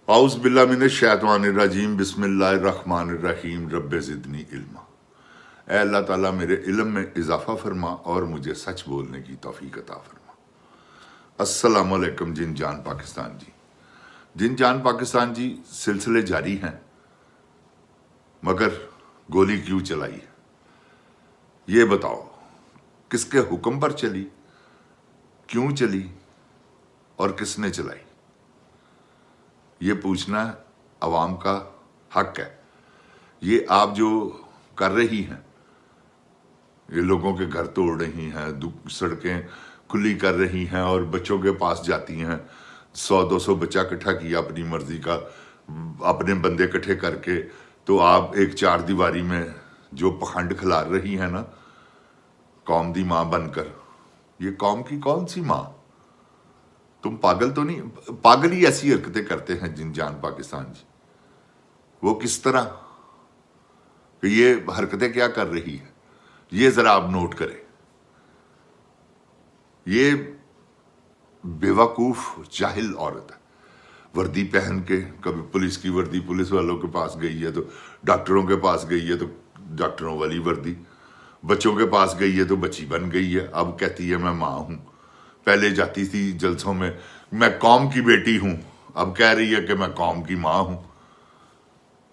اعوذ باللہ من الشیطان الرجیم بسم اللہ الرحمن الرحیم رب زدنی علما۔ اے اللہ تعالیٰ میرے علم میں اضافہ فرما اور مجھے سچ بولنے کی توفیق عطا فرما۔ السلام علیکم جن جان پاکستان جی۔ جن جان پاکستان جی سلسلے جاری ہیں، مگر گولی کیوں چلائی ہے یہ بتاؤ، کس کے حکم پر چلی، کیوں چلی اور کس نے چلائی؟ یہ پوچھنا عوام کا حق ہے۔ یہ آپ جو کر رہی ہیں، یہ لوگوں کے گھر توڑ رہی ہیں، سڑکیں کھلی کر رہی ہیں اور بچوں کے پاس جاتی ہیں، 100-200 بچہ اکٹھا کیا اپنی مرضی کا، اپنے بندے اکٹھے کر کے، تو آپ ایک چار دیواری میں جو پخنڈ کھلار رہی ہیں نا، قوم دی ماں بن کر۔ یہ قوم کی کون سی ماں؟ تم پاگل تو نہیں؟ پاگل ہی ایسی حرکتیں کرتے ہیں جن جان پاکستان جی۔ وہ کس طرح کہ یہ حرکتیں کیا کر رہی ہے یہ ذرا آپ نوٹ کریں۔ یہ بیوقوف جاہل عورت ہے، وردی پہن کے، کبھی پولیس کی وردی، پولیس والوں کے پاس گئی ہے تو ڈاکٹروں کے پاس گئی ہے تو ڈاکٹروں والی وردی، بچوں کے پاس گئی ہے تو بچی بن گئی ہے، اب کہتی ہے میں ماں ہوں۔ پہلے جاتی تھی جلسوں میں میں قوم کی بیٹی ہوں، اب کہہ رہی ہے کہ میں قوم کی ماں ہوں۔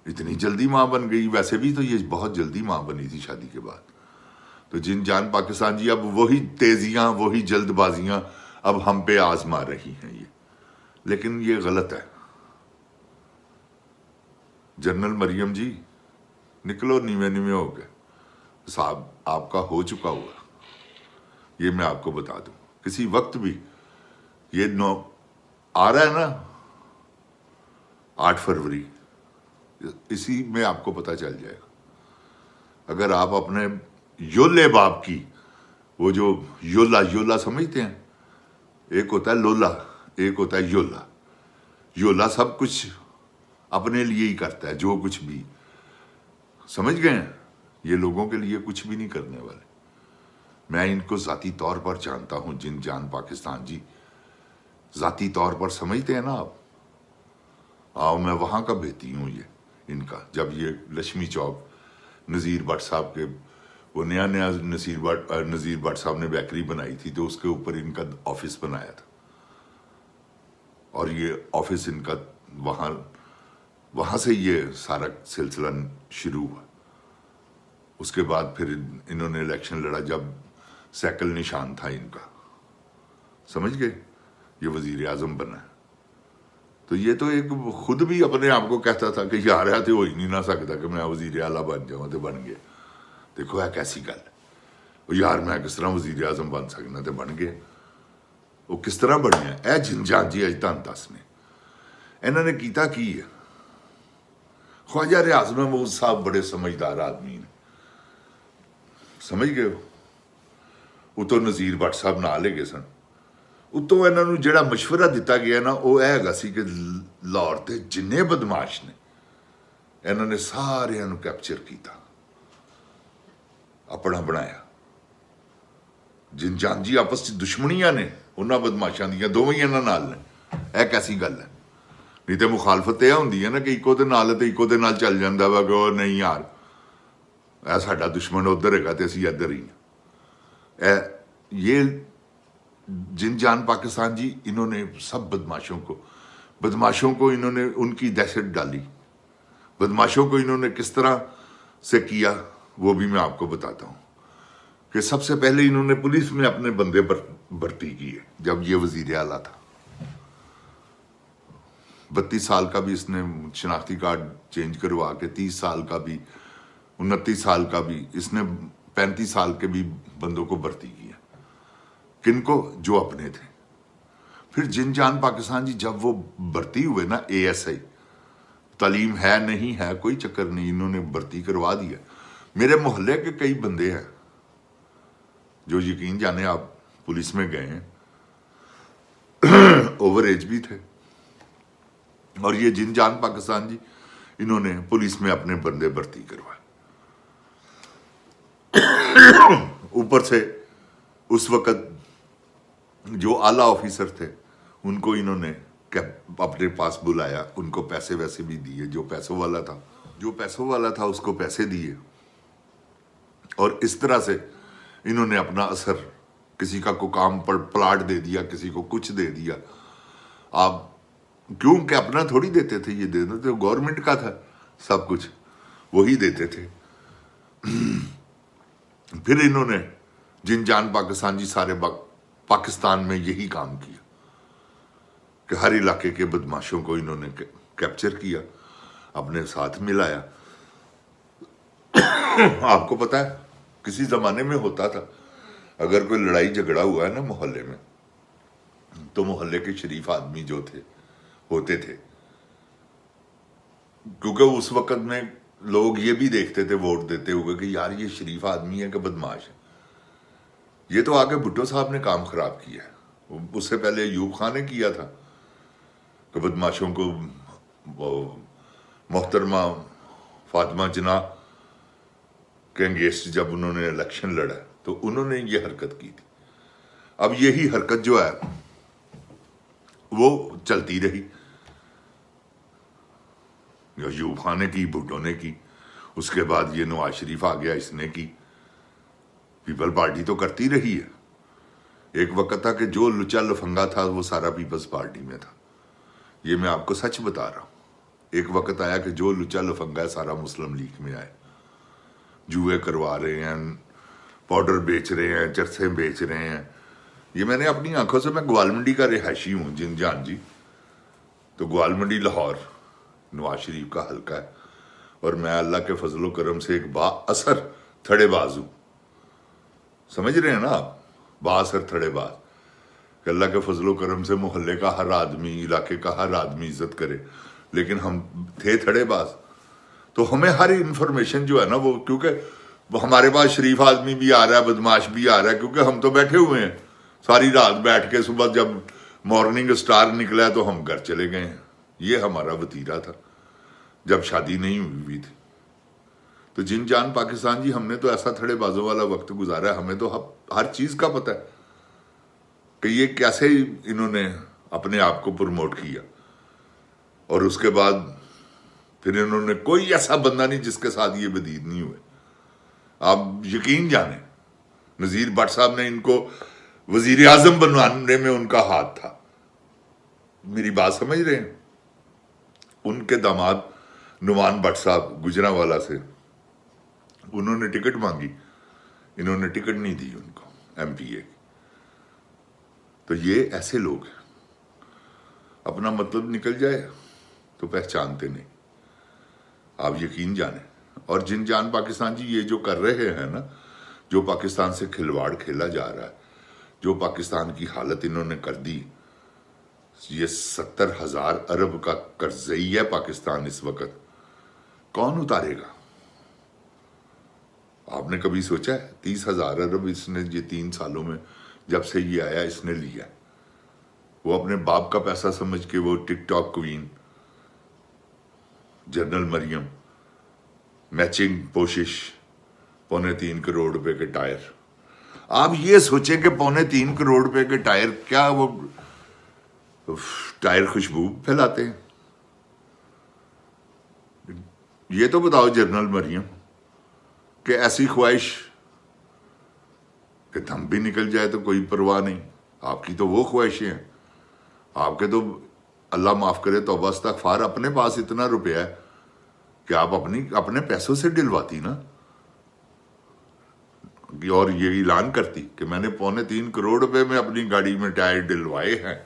اتنی جلدی ماں بن گئی؟ ویسے بھی تو یہ بہت جلدی ماں بنی تھی شادی کے بعد۔ تو جن جان پاکستان جی اب وہی تیزیاں، وہی جلد بازیاں اب ہم پہ آزما رہی ہیں لیکن یہ غلط ہے۔ جنرل مریم جی نکلو نیوے نیوے ہو گئے، صاحب آپ کا ہو چکا ہوا، یہ میں آپ کو بتا دوں۔ کسی وقت بھی یہ آ رہا ہے نا 8 فروری، اسی میں آپ کو پتہ چل جائے گا۔ اگر آپ اپنے یولے باپ کی، وہ جو یولا سمجھتے ہیں، ایک ہوتا ہے لولا، ایک ہوتا ہے یولا۔ یولا سب کچھ اپنے لیے ہی کرتا ہے، جو کچھ بھی، سمجھ گئے ہیں؟ یہ لوگوں کے لیے کچھ بھی نہیں کرنے والے۔ میں ان کو ذاتی طور پر جانتا ہوں جن جان پاکستان جی، ذاتی طور پر سمجھتے ہیں نا آپ؟ آؤ میں وہاں کا بھیتی ہوں یہ ان کا، جب یہ لکشمی چوک نذیر بٹ صاحب کے، وہ نیا نذیر بٹ صاحب نے بیکری بنائی تھی تو اس کے اوپر ان کا آفس بنایا تھا، اور یہ آفس ان کا وہاں سے یہ سارا سلسلہ شروع ہوا۔ اس کے بعد پھر انہوں نے الیکشن لڑا جب سیکل نشان تھا ان کا، سمجھ گئے؟ یہ وزیر اعظم بنا ہے تو یہ تو ایک خود بھی اپنے آپ کو کہتا تھا کہ یار ہے تو ہو ہی نہیں نہ سکتا کہ میں وزیر اعلیٰ بن جاؤں، تو بن گیا۔ دیکھو ہے کیسی گل ہے، یار میں کس طرح وزیر اعظم بن سکنا، تو بن گیا۔ وہ کس طرح بنیا؟ اے جن جان جی اج تان دس نے انہوں نے کیتا کی ہے۔ خواجہ ریاض محمود صاحب بڑے سمجھدار آدمی ہیں، سمجھ گئے ہو؟ اتوں نذیر بٹ صاحب نہ لے گئے سن، اتوں انہوں نے جڑا مشورہ دیتا گیا نا، وہ اے گا سی کہ لاہور تے جنے بدماش نے انہوں نے سارے انہوں کیپچر کیتا، اپنا بنایا۔ جن جان جی آپس دشمنیاں نے انہاں بدماشاں دیاں دوویں انہاں نال نے، اے کیسی گل ہے؟ نہیں تے مخالفت یہ ہوندی ہے نا کہ ایکو دے نال تے ایکو دے نال چل جاندا وا کہ او نہیں یار اے ساڈا دشمن ادھر ہے تے اسی ادھر ہی۔ یہ جن جان پاکستان جی انہوں نے سب بدماشوں کو انہوں نے ان کی دہشت ڈالی، بدماشوں کو انہوں نے کس طرح سے کیا وہ بھی میں آپ کو بتاتا ہوں۔ کہ سب سے پہلے انہوں نے پولیس میں اپنے بندے پر بھرتی کیے جب یہ وزیر اعلیٰ تھا۔ 32 سال کا بھی اس نے شناختی کارڈ چینج کروا کے، 30 سال کا بھی، 29 سال کا بھی، اس نے 35 سال کے بھی بندوں کو بھرتی کیا۔ کن کو؟ جو اپنے تھے۔ پھر جن جان پاکستان جی جب وہ بھرتی ہوئے نا ASI، تعلیم ہے نہیں ہے کوئی چکر نہیں، انہوں نے بھرتی کروا دیا۔ میرے محلے کے کئی بندے ہیں جو یقین جانے آپ پولیس میں گئے ہیں، اوور ایج بھی تھے، اور یہ جن جان پاکستان جی انہوں نے پولیس میں اپنے بندے بھرتی کروائے۔ اوپر سے اس وقت جو اعلیٰ آفیسر تھے ان کو انہوں نے کہ اپنے پاس بلایا، ان کو پیسے ویسے بھی دیے، جو پیسوں والا تھا اس کو پیسے دیے، اور اس طرح سے انہوں نے اپنا اثر، کسی کا کو کام پر پلاٹ دے دیا، کسی کو کچھ دے دیا. آپ کیونکہ اپنا تھوڑی دیتے تھے، یہ دیتے تھے گورنمنٹ کا تھا، سب کچھ وہی دیتے تھے. پھر انہوں نے جن جان پاکستان جی سارے پاکستان میں یہی کام کیا کہ ہر علاقے کے بدماشوں کو انہوں نے کیپچر کیا، اپنے ساتھ ملایا. آپ کو پتا ہے کسی زمانے میں ہوتا تھا، اگر کوئی لڑائی جھگڑا ہوا ہے نا محلے میں، تو محلے کے شریف آدمی جو ہوتے تھے، کیونکہ اس وقت میں لوگ یہ بھی دیکھتے تھے ووٹ دیتے ہوئے کہ یار یہ شریف آدمی ہے کہ بدماش ہے. یہ تو آگے بھٹو صاحب نے کام خراب کیا ہے، اس سے پہلے ایوب خان نے کیا تھا کہ بدماشوں کو، محترمہ فاطمہ جناح کے انگیسٹ جب انہوں نے الیکشن لڑا تو انہوں نے یہ حرکت کی تھی. اب یہی حرکت جو ہے وہ چلتی رہی، ایوب خان نے کی، بھٹو نے کی، اس کے بعد یہ نواز شریف آ گیا، اس نے کی. پیپل پارٹی تو کرتی رہی ہے. ایک وقت تھا کہ جو لچا لفنگا تھا وہ سارا پیپلز پارٹی میں تھا، یہ میں آپ کو سچ بتا رہا ہوں. ایک وقت آیا کہ جو لچا لفنگا ہے سارا مسلم لیگ میں آئے، جوئے کروا رہے ہیں، پاؤڈر بیچ رہے ہیں، چرسیں بیچ رہے ہیں. یہ میں نے اپنی آنکھوں سے، میں گوال منڈی کا رہائشی ہوں، جن جان جی، تو گوال منڈی لاہور نواز شریف کا حلقہ ہے، اور میں اللہ کے فضل و کرم سے ایک با اثر تھڑے باز ہوں. سمجھ رہے ہیں نا آپ، با اثر تھڑے باز، کہ اللہ کے فضل و کرم سے محلے کا ہر آدمی، علاقے کا ہر آدمی عزت کرے. لیکن ہم تھے تھڑے باز، تو ہمیں ہر انفارمیشن جو ہے نا وہ، کیونکہ ہمارے پاس شریف آدمی بھی آ رہا ہے، بدماش بھی آ رہا ہے، کیونکہ ہم تو بیٹھے ہوئے ہیں ساری رات بیٹھ کے، صبح جب مارننگ سٹار نکلا ہے تو ہم گھر چلے گئے ہیں. یہ ہمارا وتیرہ تھا جب شادی نہیں ہوئی تھی. تو جن جان پاکستان جی، ہم نے تو ایسا تھڑے بازوں والا وقت گزارا ہے، ہمیں تو ہر چیز کا پتہ ہے کہ یہ کیسے انہوں نے اپنے آپ کو پروموٹ کیا. اور اس کے بعد پھر انہوں نے، کوئی ایسا بندہ نہیں جس کے ساتھ یہ بدید نہیں ہوئے. آپ یقین جانیں نذیر بٹ صاحب نے ان کو وزیر اعظم بنوانے میں ان کا ہاتھ تھا. میری بات سمجھ رہے ہیں؟ ان کے داماد نعمان بٹ صاحب گجرانوالہ سے، انہوں نے ٹکٹ مانگی، انہوں نے ٹکٹ نہیں دی ان کو ایم پی اے کی. تو یہ ایسے لوگ ہیں، اپنا مطلب نکل جائے تو پہچانتے نہیں، آپ یقین جانیں. اور جن جان پاکستان جی یہ جو کر رہے ہیں نا، جو پاکستان سے کھلواڑ کھیلا جا رہا ہے، جو پاکستان کی حالت انہوں نے کر دی، یہ 70,000 ارب کا قرضئی ہے پاکستان اس وقت. کون اتارے گا؟ آپ نے کبھی سوچا ہے 30,000 ارب اس نے یہ 3 سالوں میں جب سے یہ آیا اس نے لیا؟ وہ اپنے باپ کا پیسہ سمجھ کے، وہ ٹک ٹاک کوئین جنرل مریم، میچنگ پوشش، 3.25 کروڑ روپے کے ٹائر. آپ یہ سوچیں کہ 3.25 کروڑ روپے کے ٹائر، کیا وہ ٹائر خوشبو پھیلاتے ہیں؟ یہ تو بتاؤ جنرل مریم کہ ایسی خواہش کہ دم بھی نکل جائے تو کوئی پرواہ نہیں. آپ کی تو وہ خواہشیں ہیں، آپ کے تو اللہ معاف کرے توبہ استغفار، اپنے پاس اتنا روپیہ ہے کہ آپ اپنے پیسوں سے ڈلواتی نا، اور یہ اعلان کرتی کہ میں نے 3.25 کروڑ روپے میں اپنی گاڑی میں ٹائر ڈلوائے ہیں،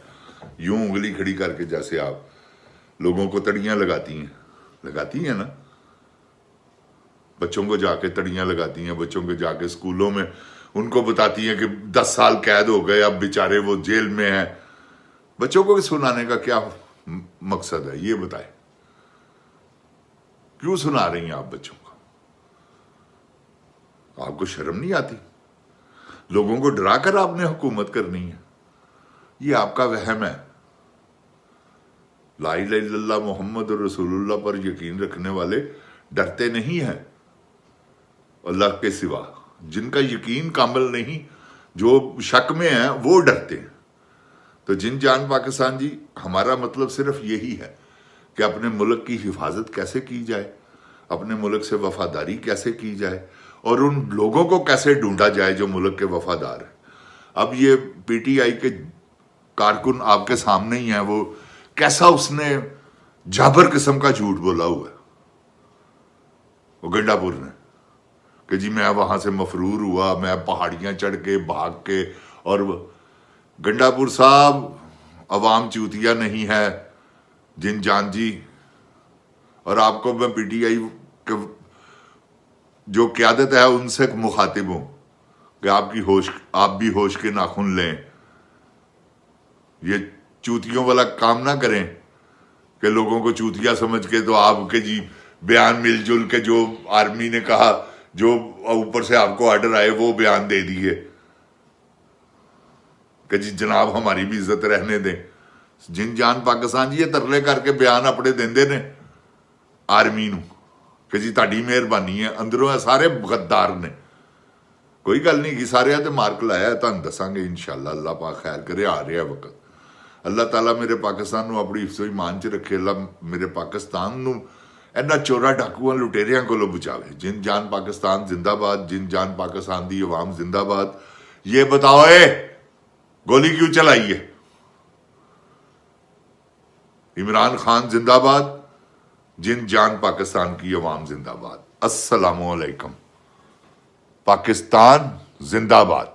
یوں انگلی کھڑی کر کے، جیسے آپ لوگوں کو تڑیاں لگاتی ہیں نا، بچوں کو جا کے تڑیاں لگاتی ہیں، بچوں کو جا کے اسکولوں میں ان کو بتاتی ہیں کہ 10 سال قید ہو گئے، اب بیچارے وہ جیل میں ہیں. بچوں کو سنانے کا کیا مقصد ہے یہ بتائیں؟ کیوں سنا رہی ہیں آپ بچوں کو؟ آپ کو شرم نہیں آتی؟ لوگوں کو ڈرا کر آپ نے حکومت کرنی ہے. یہ آپ کا وہم ہے. لا الہ الا اللہ محمد رسول اللہ پر یقین رکھنے والے ڈرتے نہیں ہیں اللہ کے سوا. جن کا یقین کامل نہیں، جو شک میں ہیں، وہ ڈرتے ہیں. تو جن جان پاکستان جی، ہمارا مطلب صرف یہی ہے کہ اپنے ملک کی حفاظت کیسے کی جائے، اپنے ملک سے وفاداری کیسے کی جائے، اور ان لوگوں کو کیسے ڈھونڈا جائے جو ملک کے وفادار ہیں۔ اب یہ پی ٹی آئی کے کارکن آپ کے سامنے ہی ہیں، وہ کیسا اس نے جابر قسم کا جھوٹ بولا ہوا ہے وہ گنڈا پور نے، کہ جی میں وہاں سے مفرور ہوا، میں پہاڑیاں چڑھ کے بھاگ کے، اور گنڈا پور صاحب عوام چوتیا نہیں ہے جن جان جی، اور آپ کو میں پی ٹی آئی جو قیادت ہے ان سے مخاطب ہوں کہ آپ بھی ہوش کے ناخن لیں، یہ چوتیوں والا کام نہ کریں کہ لوگوں کو چوتیا سمجھ کے تو آپ کے جی بیان مل جل کے جو آرمی نے کہا، جو اوپر سے آپ کو آرڈر آئے وہ بیان دے دیے کہ جی جناب ہماری بھی عزت رہنے دیں۔ جن جان پاکستان جی یہ ترلے کر کے بیان اپنے دیندے نے آرمی نو کہ جی تہاڈی مہربانی ہے، اندروں سارے غدار نے، کوئی گل نہیں کی، سارے تے مارک لایا، تہن دساں گے انشاءاللہ، اللہ پاک خیر کرے، آ رہا وقت۔ اللہ تعالیٰ میرے پاکستان نو اپنی حفظ و ایمان چ رکھے، اللہ میرے پاکستان نو اینا چورا ڈاکواں لٹیریاں کولو بچاوے۔ جن جان پاکستان زندہ باد، جن جان پاکستان دی عوام زندہ باد۔ یہ بتاؤ گولی کیوں چلائی ہے؟ عمران خان زندہ باد، جن جان پاکستان کی عوام زندہ باد۔ السلام علیکم، پاکستان زندہ باد۔